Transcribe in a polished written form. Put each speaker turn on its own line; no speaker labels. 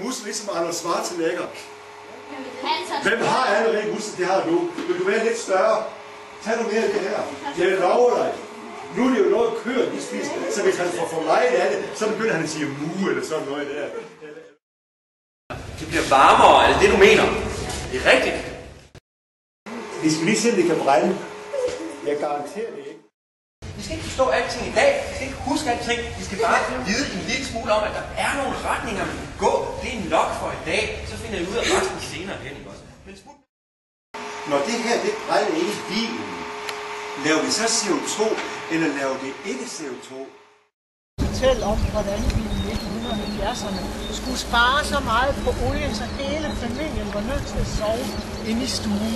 Musser ligesom Arnold Schwarzenegger. Hvem har allerede musser? Det har du. Vil du være lidt større? Tag nu mere af det her. Jeg lover dig. Nu er det jo noget køer, de spiser. Så hvis han får for meget af det, så begynder han at sige mu eller sådan noget der.
Det bliver varmere, er det det du mener? Det er rigtigt.
Vi skal lige se, om det kan brænde. Jeg garanterer det ikke.
Vi skal ikke forstå alting i dag. Vi skal ikke huske alting. Vi skal bare vide en lille smule om, at der er nogle retninger, vi kan gå. Det er nok for i dag. Så finder jeg ud af resten senere hen, ikke også? Men
når det her, det brænder inde i bilen, laver vi så CO2, eller laver det ikke CO2?
Fortæl om, hvordan vi i 1970'erne skulle spare så meget på olien, så hele familien var nødt til at sove inde i stuen.